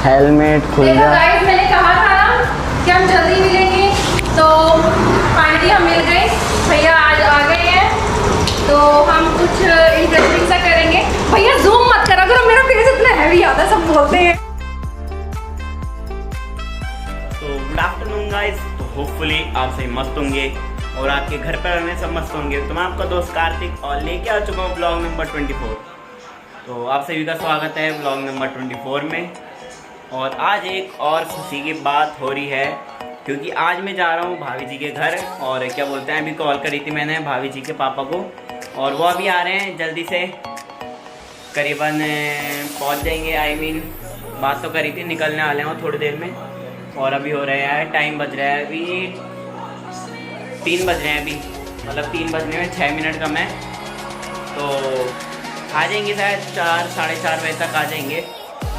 Helmet खुल देखो जा। गाइस, मैंने कहा था ना कि हम जल्दी मिलेंगे, तो फाइनली हम मिल गए। भैया आज आ गए हैं, तो हम कुछ इंटरेस्टिंग सा करेंगे। भैया जूम मत करा करो, मेरा फेस इतना हैवी आता है, सब बोलते हैं। तो गुड आफ्टरनून गाइस। तो होपफुली आप सही मस्त होंगे और आपके घर पर रहने सब मस्त होंगे। तो मैं आपका दोस्त कार्तिक और लेके आ चुका हूँ ब्लॉग नंबर 24। तो आप सभी का स्वागत है ब्लॉग नंबर 24 में। और आज एक और खुशी की बात हो रही है, क्योंकि आज मैं जा रहा हूँ भाभी जी के घर। और क्या बोलते हैं, अभी कॉल करी थी मैंने भाभी जी के पापा को, और वो अभी आ रहे हैं जल्दी से, करीबन पहुँच जाएंगे। बात तो करी थी, निकलने वाले हैं थोड़ी देर में। और अभी हो रहा है, टाइम बज रहा है अभी 3 बज रहे हैं अभी, मतलब 3 बजने में 6 मिनट कम है। तो आ जाएंगे शायद 4 साढ़े 4 बजे तक आ जाएंगे।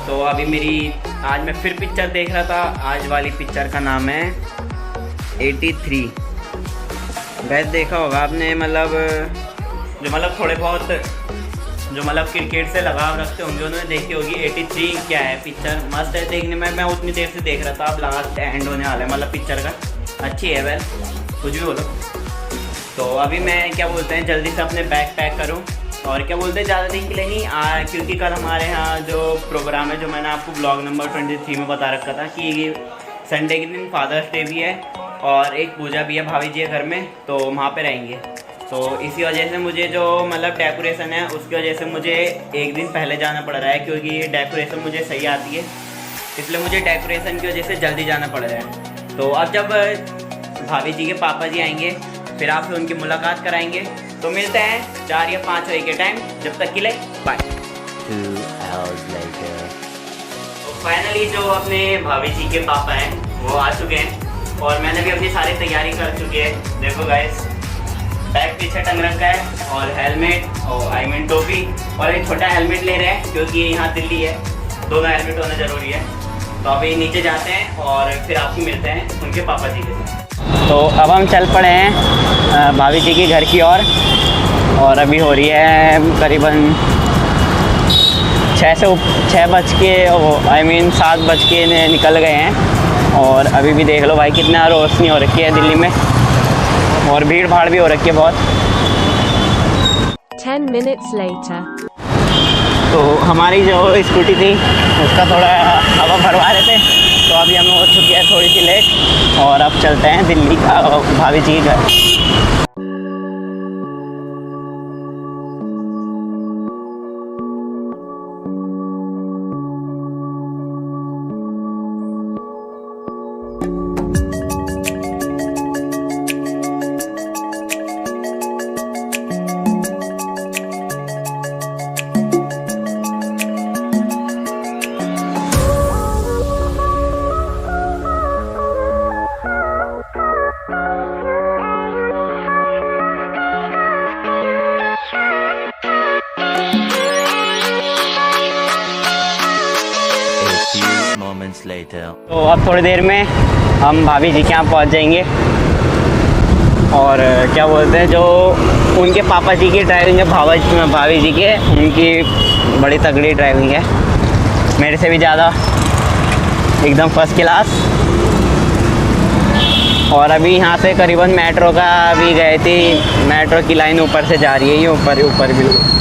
तो अभी आज मैं फिर पिक्चर देख रहा था। आज वाली पिक्चर का नाम है 83। वैसे देखा होगा आपने, जो थोड़े बहुत जो क्रिकेट से लगाव रखते होंगे उन्होंने देखी होगी। 83 क्या है पिक्चर, मस्त है देखने में। मैं उतनी देर से देख रहा था, अब लास्ट एंड होने वाला है पिक्चर का। अच्छी है, वेल कुछ भी बोलो। तो अभी मैं क्या बोलते हैं, जल्दी से अपने बैग पैक करूं। और क्या बोलते हैं, ज़्यादा दिन के लिए नहीं, क्योंकि कल हमारे यहाँ जो प्रोग्राम है, जो मैंने आपको ब्लॉग नंबर 23 में बता रखा था कि संडे के दिन फादर्स डे भी है और एक पूजा भी है भाभी जी के घर में, तो वहाँ पे रहेंगे। तो इसी वजह से मुझे जो डेकोरेशन है, उसकी वजह से मुझे एक दिन पहले जाना पड़ रहा है, क्योंकि डेकोरेशन मुझे सही आती है, इसलिए मुझे डेकोरेशन की वजह से जल्दी जाना पड़ रहा है। तो अब जब भाभी जी के पापा जी आएंगे, फिर आपसे उनकी मुलाकात कराएंगे। तो मिलते हैं 4 या 5 बजे के टाइम, जब तक के लिए बाय। 2 hours later। तो फाइनली जो अपने भाभी जी के पापा हैं वो आ चुके हैं, और मैंने भी अपनी सारी तैयारी कर चुकी है। देखो गाइस, बैग पीछे टंग रखा है, और हेलमेट और टोपी, और एक छोटा हेलमेट ले रहे हैं क्योंकि यहाँ दिल्ली है, दोनों हेलमेट होना ज़रूरी है। तो अभी नीचे जाते हैं और फिर आपको मिलते हैं उनके पापा जी के साथ। तो अब हम चल पड़े हैं भाभी जी के घर की ओर, और अभी हो रही है करीबन 6 बज के 7 बज के निकल गए हैं। और अभी भी देख लो भाई, कितना रोशनी हो रखी है दिल्ली में, और भीड़ भाड़ भी हो रखी है बहुत। 10 minutes later। तो हमारी जो स्कूटी थी उसका थोड़ा हवा भरवा रहे थे, तो अभी हमें हो चुकी है थोड़ी सी लेट, और अब चलते हैं दिल्ली का भाभी जी के घर। तो अब थोड़ी देर में हम भाभी जी के यहाँ पहुँच जाएंगे। और क्या बोलते हैं, जो उनके पापा जी की ड्राइविंग है, भाभी जी के, उनकी बड़ी तगड़ी ड्राइविंग है, मेरे से भी ज़्यादा, एकदम फर्स्ट क्लास। और अभी यहाँ से करीबन मेट्रो का भी गए थी, मेट्रो की लाइन ऊपर से जा रही है, ये ऊपर बिल्कुल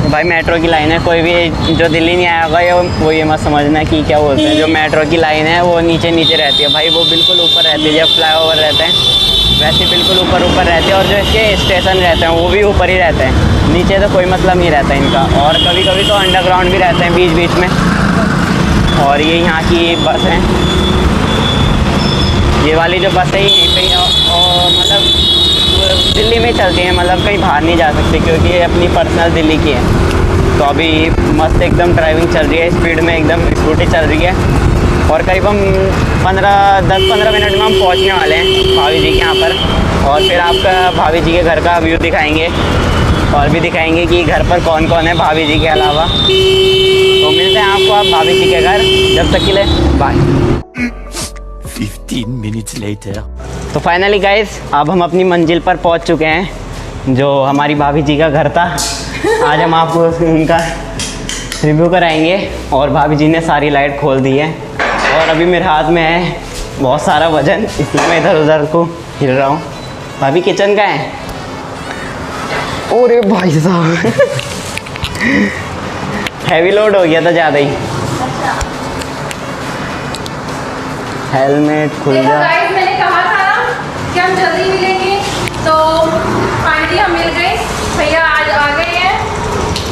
भाई मेट्रो की लाइन है। कोई भी जो दिल्ली नहीं आया होगा वो ये मत समझना कि क्या बोलते हैं, जो मेट्रो की लाइन है वो नीचे रहती है भाई, वो बिल्कुल ऊपर रहती है। जब फ्लाईओवर रहते हैं वैसे बिल्कुल ऊपर रहते हैं, और जो इसके स्टेशन रहते हैं वो भी ऊपर ही रहते हैं, नीचे तो कोई मतलब नहीं रहता इनका। और कभी कभी तो अंडरग्राउंड भी रहते हैं बीच में। और ये यहाँ की बस है, ये वाली जो बस है यहीं पर दिल्ली में चलती है, कहीं बाहर नहीं जा सकती, क्योंकि ये अपनी पर्सनल दिल्ली की है। तो अभी मस्त एकदम ड्राइविंग चल रही है, स्पीड में एकदम स्कूटी चल रही है। और करीबन 10-15 मिनट में हम पहुंचने वाले हैं भाभी जी के यहाँ पर। और फिर आपका भाभी जी के घर का व्यू दिखाएंगे, और भी दिखाएंगे कि घर पर कौन कौन है भाभी जी के अलावा। तो मिलते हैं आपको आप भाभी जी के घर, जब तक के लिए बाय। 15 minutes later। तो फाइनली गाइस, अब हम अपनी मंजिल पर पहुंच चुके हैं, जो हमारी भाभी जी का घर था। आज हम आपको उनका रिव्यू कराएंगे। और भाभी जी ने सारी लाइट खोल दी है और अभी मेरे हाथ में है बहुत सारा वजन, इसलिए मैं इधर उधर को हिल रहा हूँ। भाभी किचन का है। अरे भाई साहब हैवी लोड हो गया था ज़्यादा ही। हेलमेट खुल देखो जा। गाइस, मैंने कहा था ना कि हम जल्दी मिलेंगे, तो फाइनली हम मिल गए। भैया आज आ गए हैं,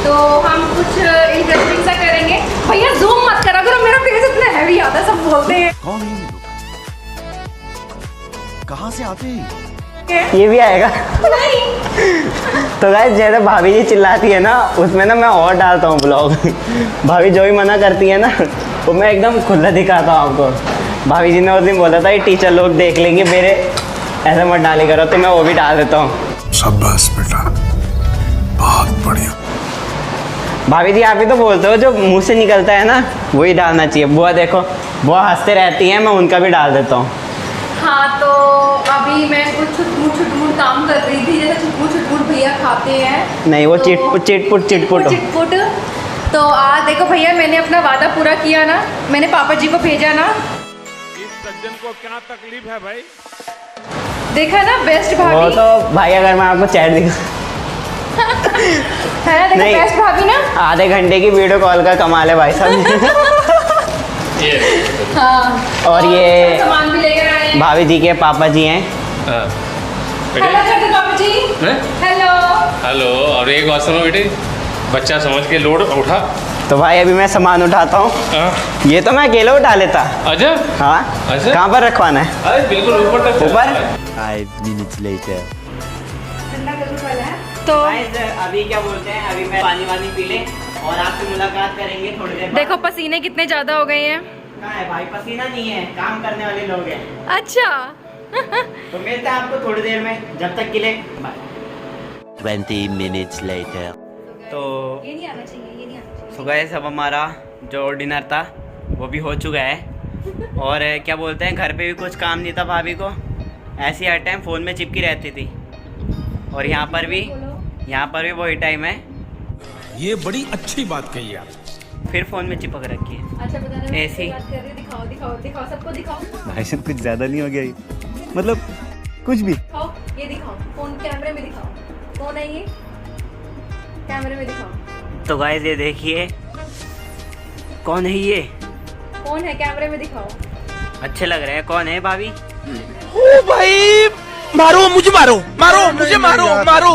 तो हम कुछ इंटरेस्टिंग सा करेंगे। भैया जूम मत करा करो, मेरा फेस इतना हैवी आता है, सब बोलते हैं। कौन है ये लोग? कहाँ से आते हैं? ये भी आएगा। नहीं तो गाइस जैसे भाभी जी चिल्लाती है ना, उसमें ना मैं और डालता हूँ ब्लॉग। भाभी जो भी मना करती है ना, वो मैं एकदम खुला दिखाता हूँ आपको। भाभी जी ने उस दिन बोला था ये टीचर लोग देख लेंगे मेरे, ऐसे मत डाली करो, तो मैं वो भी डाल देता हूँ। शाबाश बेटा, बहुत बढ़िया। भाभी जी आप ही तो बोलते हो जो मुंह से निकलता है ना वही डालना चाहिए। बुआ देखो, बुआ हंसते रहती हैं, मैं उनका भी डाल देता हूँ। हाँ, तो अभी मैं कुछ छुटमुट काम कर रही थी, जैसे छुटमुट भैया खाते हैं। नहीं वो तो चिटपुट चिटपुट। तो आज देखो भैया, मैंने अपना वादा पूरा किया ना, मैंने पापा जी को भेजा ना। इस सज्जन को क्या तकलीफ है भाई? देखा ना बेस्ट वो भाभी तो भाई अगर मैं आपको चैट दिखा है ना, देखो नहीं। बेस्ट भाभी ना। आधे घंटे की वीडियो कॉल का कमाल है भाई साहब। हाँ, और ये सामान भी लेकर आए हैं। भाभी जी के पापा जी हैं। हेलो करते पापा जी। हैं? हेलो। हेलो। और एक बात सुनो बेटे, बच्चा समझ के लोड उठा। तो भाई अभी मैं सामान उठाता हूँ। हाँ। ये तो मैं अकेले उठा लेता। अच्छा। हाँ अच्छा। कहाँ पर रखवाना है? अरे बिल्कुल ऊपर तक ऊपर? 5 minutes later. तो अभी क्या बोलते हैं, अभी मैं पानी वानी पी ले और आपसे मुलाकात करेंगे थोड़ी देर बाद। देखो पसीने कितने ज्यादा हो गए हैं। कहाँ है भाई? पसीना नहीं है, काम करने वाले लोग हैं। अच्छा तो मिलते हैं आपको थोड़ी देर में, जब तक के लिए बाय। 20 minutes later. तो ये नहीं आना चाहिए, ये नहीं आना चाहिए। सो गाइस अब हमारा जो डिनर था वो भी हो चुका है। और क्या बोलते हैं, घर पे भी कुछ काम नहीं था भाभी को, ऐसी हर टाइम फ़ोन में चिपकी रहती थी। और यहाँ पर भी वही टाइम है, ये बड़ी अच्छी बात कही आप। फिर फ़ोन में चिपक रखी है। अच्छा पता नहीं ऐसी। बात कर रही है, दिखाओ दिखाओ दिखाओ, सबको दिखाओ। भाषण कुछ ज़्यादा नहीं हो गया ये? मतलब कुछ भी। दिखाओ, ये दिखाओ, फोन कैमरे में दिखाओ, कौन है ये, कैमरे में दिखाओ। तो गाइस ये देखिए, कौन है ये? कौन है, कैमरे में दिखाओ। अच्छे लग रहे हैं। कौन है भाभी? ओ भाई, मारो मुझे, मारो मारो मुझे, मारो मारो।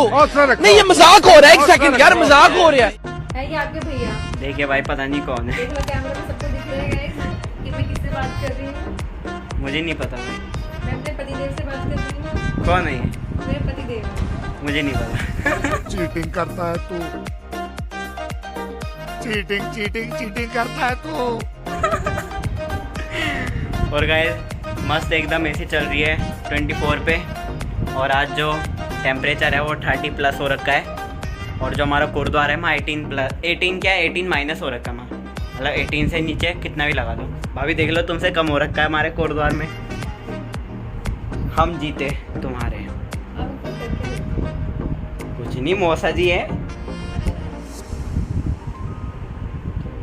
नहीं ये मजाक हो रहा है, एक सेकंड यार, मजाक हो रहा है ये आपके भैया? देखिए भाई पता नहीं कौन है, देख लो कैमरे में, सबको दिख रहा है गाइस कि मैं किससे बात कर रही हूँ। मुझे नहीं पता भाई। मैं अपने पतिदेव से बात कर रही हूँ। कौन है ये? मेरे पतिदेव। मुझे नहीं पता। चीटिंग करता है तू, चीटिंग चीटिंग चीटिंग करता है तू। और गाइस मस्त एकदम एसी चल रही है 24 पे। और आज जो टेम्परेचर है वो 30 प्लस हो रखा है। और जो हमारा गुरुद्वारा है वहाँ 18 क्या है, 18 माइनस हो रखा है वहाँ, मतलब 18 से नीचे कितना भी लगा दो। भाभी देख लो, तुमसे कम हो रखा है हमारे गुरुद्वार में। हम जीते तुम्हारे। कुछ नहीं, मौसा जी है।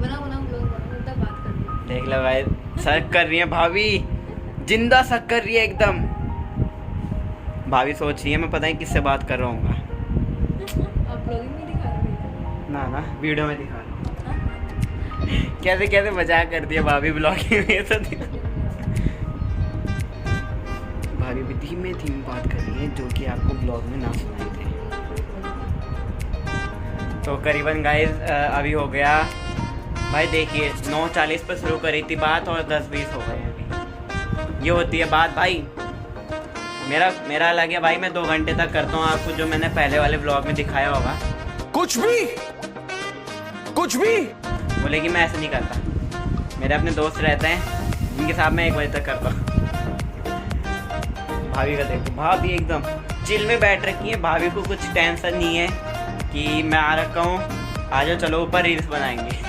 बात कर देख लो भाई, शक कर रही है भाभी, जिंदा शक कर रही है एकदम। भाभी सोच रही है मैं पता नहीं किससे बात कर रहा हूँ। आप ब्लॉगिंग में दिखा रहे हैं? ना वीडियो में दिखा रहा हूँ। कैसे कैसे मजाक कर दिया भाभी ब्लॉगिंग में। तो भाभी भी धीमे धीमे बात कर रही है, जो कि आपको ब्लॉग में ना सुनाई दे। तो करीबन गाइस अभी हो गया भाई, देखिए 9:40 पर शुरू करी थी बात और 10:20 हो गए अभी। ये होती है बात भाई। मेरा अलग है भाई, मैं 2 घंटे तक करता हूँ आपको, जो मैंने पहले वाले ब्लॉग में दिखाया होगा। कुछ भी बोले कि मैं ऐसा नहीं करता। मेरे अपने दोस्त रहते हैं जिनके साथ मैं 1 बजे तक करता हूँ। भाभी का देखो, भाभी एकदम चिल में बैठ रखी है। भाभी को कुछ टेंशन नहीं है कि मैं आ रखा हूँ, आ जाओ चलो ऊपर रील्स बनाएंगे।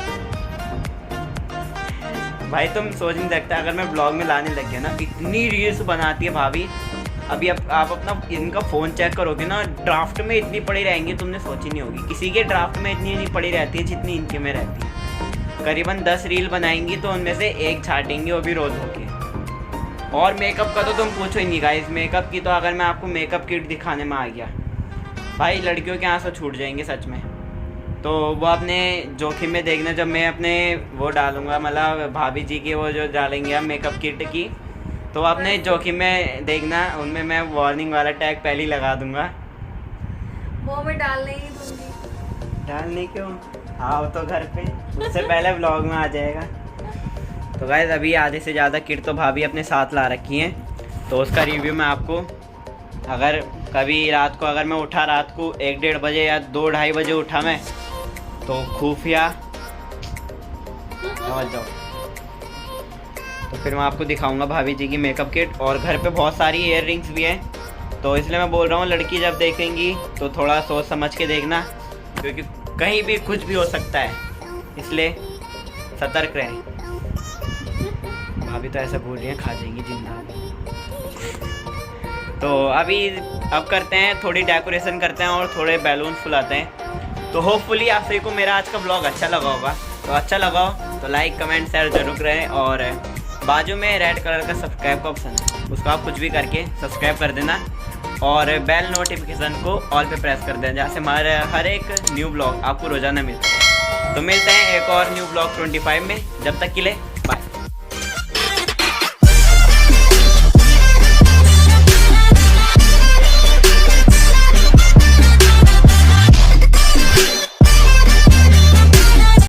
भाई तुम सोच नहीं सकते, अगर मैं ब्लॉग में लाने लग गया ना, इतनी रील्स बनाती है भाभी। अभी आप अपना इनका फ़ोन चेक करोगे ना, ड्राफ्ट में इतनी पड़ी रहेंगी, तुमने सोची नहीं होगी। किसी के ड्राफ्ट में इतनी नहीं पड़ी रहती है जितनी इनके में रहती है। करीबन 10 रील बनाएंगी तो उनमें से एक छाटेंगी, वो भी रोज़ होके। और मेकअप का तो तुम पूछो ही नहीं गाइस। मेकअप की तो अगर मैं आपको मेकअप किट दिखाने में आ गया भाई, लड़कियों के आंसू छूट जाएंगे सच में। तो वो अपने जोखिम में देखना, जब मैं अपने वो डालूंगा, मतलब भाभी जी की वो जो डालेंगे हम मेकअप किट की, तो अपने जोखिम में देखना, उनमें मैं वार्निंग वाला टैग पहले ही लगा दूंगा। वो मैं डालने ही दूंगी। डालने क्यों, आओ तो घर पे, उससे पहले व्लॉग में आ जाएगा। तो गाइस अभी आधे से ज़्यादा किट तो भाभी अपने साथ ला रखी हैं, तो उसका रिव्यू मैं आपको, अगर कभी रात को अगर मैं उठा रात को 1-1:30 बजे या 2-2:30 बजे उठा मैं, तो खुफिया समझ जाओ, तो फिर मैं आपको दिखाऊंगा भाभी जी की मेकअप किट। और घर पे बहुत सारी ईयर रिंग्स भी हैं, तो इसलिए मैं बोल रहा हूँ लड़की जब देखेंगी तो थोड़ा सोच समझ के देखना, क्योंकि कहीं भी कुछ भी हो सकता है, इसलिए सतर्क रहें। भाभी तो ऐसा बोल रही है खा जाएंगी जिंदा। तो अब करते हैं, थोड़ी डेकोरेशन करते हैं और थोड़े बैलून फुलाते हैं। तो होपफुली आप सभी को मेरा आज का ब्लॉग अच्छा लगा होगा। तो अच्छा लगा हो तो लाइक कमेंट शेयर जरूर करें, और बाजू में रेड कलर का सब्सक्राइब का ऑप्शन है, उसको आप कुछ भी करके सब्सक्राइब कर देना, और बेल नोटिफिकेशन को ऑल पे प्रेस कर देना, जहाँ से हमारे हर एक न्यू ब्लॉग आपको रोजाना मिलता है। तो मिलते हैं एक और न्यू ब्लॉग 25 में, जब तक के लिए